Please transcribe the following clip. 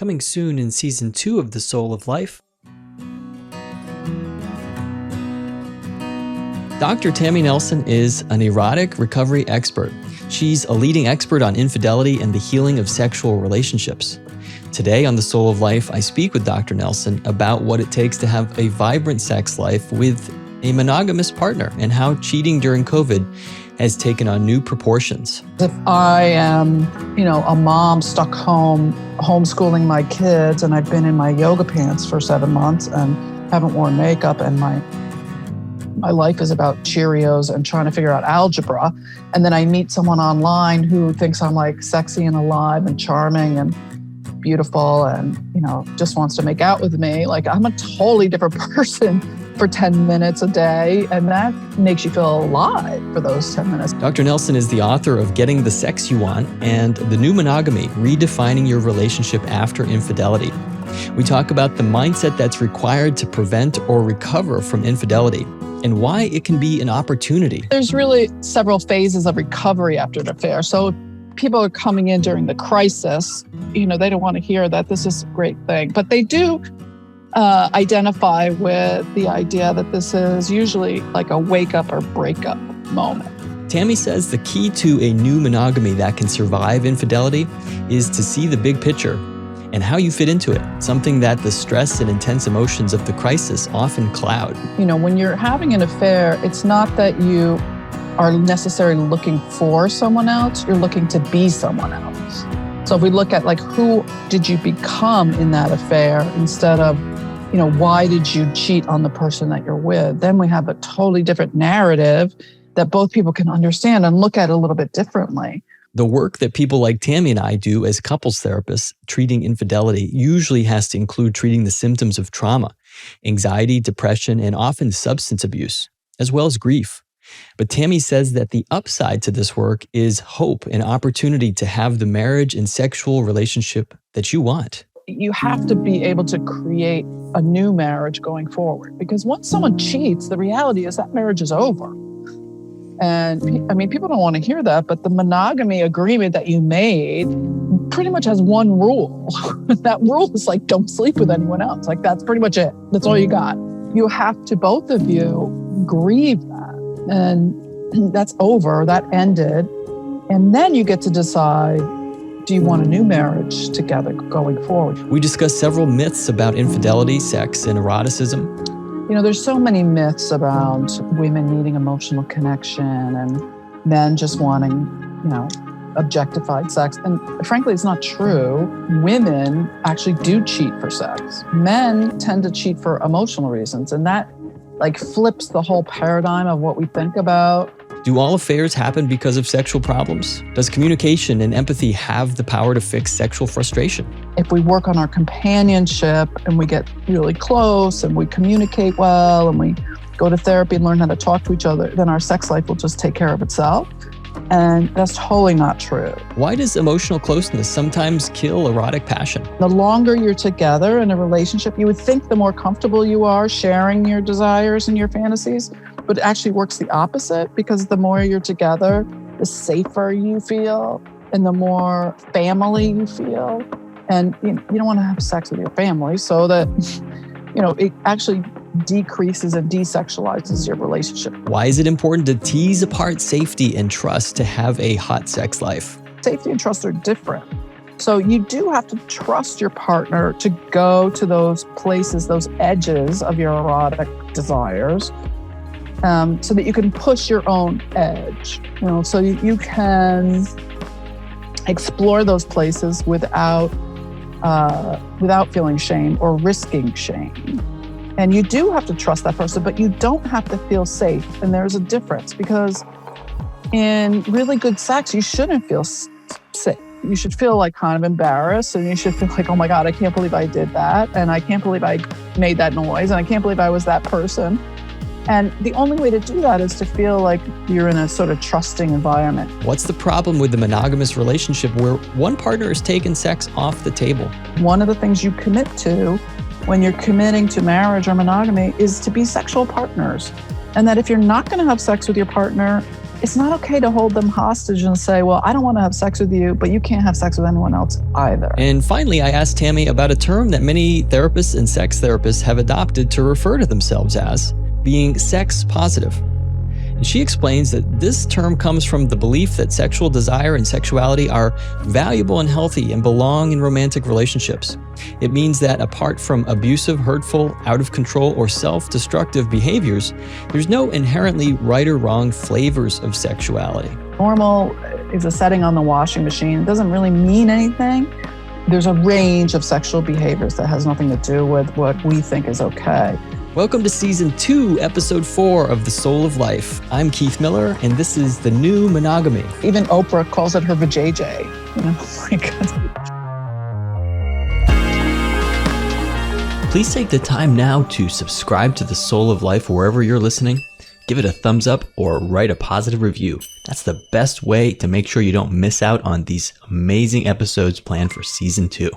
Coming soon in Season 2 of The Soul of Life. Dr. Tammy Nelson is an erotic recovery expert. She's a leading expert on infidelity and the healing of sexual relationships. Today on The Soul of Life, I speak with Dr. Nelson about what it takes to have a vibrant sex life with a monogamous partner and how cheating during COVID has taken on new proportions. If I am, a mom stuck home homeschooling my kids and I've been in my yoga pants for 7 months and haven't worn makeup and my life is about Cheerios and trying to figure out algebra, and then I meet someone online who thinks I'm like sexy and alive and charming and beautiful and, just wants to make out with me, like I'm a totally different person for 10 minutes a day, and that makes you feel alive for those 10 minutes. Dr. Nelson is the author of Getting the Sex You Want and The New Monogamy, Redefining Your Relationship After Infidelity. We talk about the mindset that's required to prevent or recover from infidelity and why it can be an opportunity. There's really several phases of recovery after an affair. So if people are coming in during the crisis, they don't want to hear that this is a great thing, but they do identify with the idea that this is usually like a wake up or breakup moment. Tammy says the key to a new monogamy that can survive infidelity is to see the big picture and how you fit into it, something that the stress and intense emotions of the crisis often cloud. When you're having an affair, it's not that you are necessarily looking for someone else, you're looking to be someone else. So if we look at who did you become in that affair instead of, why did you cheat on the person that you're with, then we have a totally different narrative that both people can understand and look at a little bit differently. The work that people like Tammy and I do as couples therapists treating infidelity usually has to include treating the symptoms of trauma, anxiety, depression, and often substance abuse, as well as grief. But Tammy says that the upside to this work is hope and opportunity to have the marriage and sexual relationship that you want. You have to be able to create a new marriage going forward, because once someone cheats, the reality is that marriage is over. And people don't want to hear that, but the monogamy agreement that you made pretty much has one rule. That rule is don't sleep with anyone else. That's pretty much it. That's all you got. You have to, both of you, grieve that. And that's over, that ended. And then you get to decide, do you want a new marriage together going forward? We discuss several myths about infidelity, sex, and eroticism. There's so many myths around women needing emotional connection and men just wanting, objectified sex. And frankly, it's not true. Women actually do cheat for sex. Men tend to cheat for emotional reasons. And that flips the whole paradigm of what we think about. Do all affairs happen because of sexual problems? Does communication and empathy have the power to fix sexual frustration? If we work on our companionship and we get really close and we communicate well and we go to therapy and learn how to talk to each other, then our sex life will just take care of itself. And that's totally not true. Why does emotional closeness sometimes kill erotic passion? The longer you're together in a relationship, you would think the more comfortable you are sharing your desires and your fantasies, but it actually works the opposite, because the more you're together, the safer you feel and the more family you feel. And you don't want to have sex with your family, so that, it actually decreases and desexualizes your relationship. Why is it important to tease apart safety and trust to have a hot sex life? Safety and trust are different. So you do have to trust your partner to go to those places, those edges of your erotic desires, so that you can push your own edge, so you can explore those places without feeling shame or risking shame. And you do have to trust that person, but you don't have to feel safe. And there's a difference, because in really good sex, you shouldn't feel safe. You should feel kind of embarrassed, and you should feel oh my God, I can't believe I did that. And I can't believe I made that noise. And I can't believe I was that person. And the only way to do that is to feel like you're in a sort of trusting environment. What's the problem with the monogamous relationship where one partner has taken sex off the table? One of the things you commit to when you're committing to marriage or monogamy is to be sexual partners. And that if you're not going to have sex with your partner, it's not okay to hold them hostage and say, well, I don't want to have sex with you, but you can't have sex with anyone else either. And finally, I asked Tammy about a term that many therapists and sex therapists have adopted to refer to themselves as being sex positive. And she explains that this term comes from the belief that sexual desire and sexuality are valuable and healthy and belong in romantic relationships. It means that apart from abusive, hurtful, out of control, or self-destructive behaviors, there's no inherently right or wrong flavors of sexuality. Normal is a setting on the washing machine. It doesn't really mean anything. There's a range of sexual behaviors that has nothing to do with what we think is okay. Welcome to Season 2, Episode 4 of The Soul of Life. I'm Keith Miller, and this is the new Monogamy. Even Oprah calls it her vajayjay. You know, Please take the time now to subscribe to The Soul of Life wherever you're listening. Give it a thumbs up or write a positive review. That's the best way to make sure you don't miss out on these amazing episodes planned for Season 2.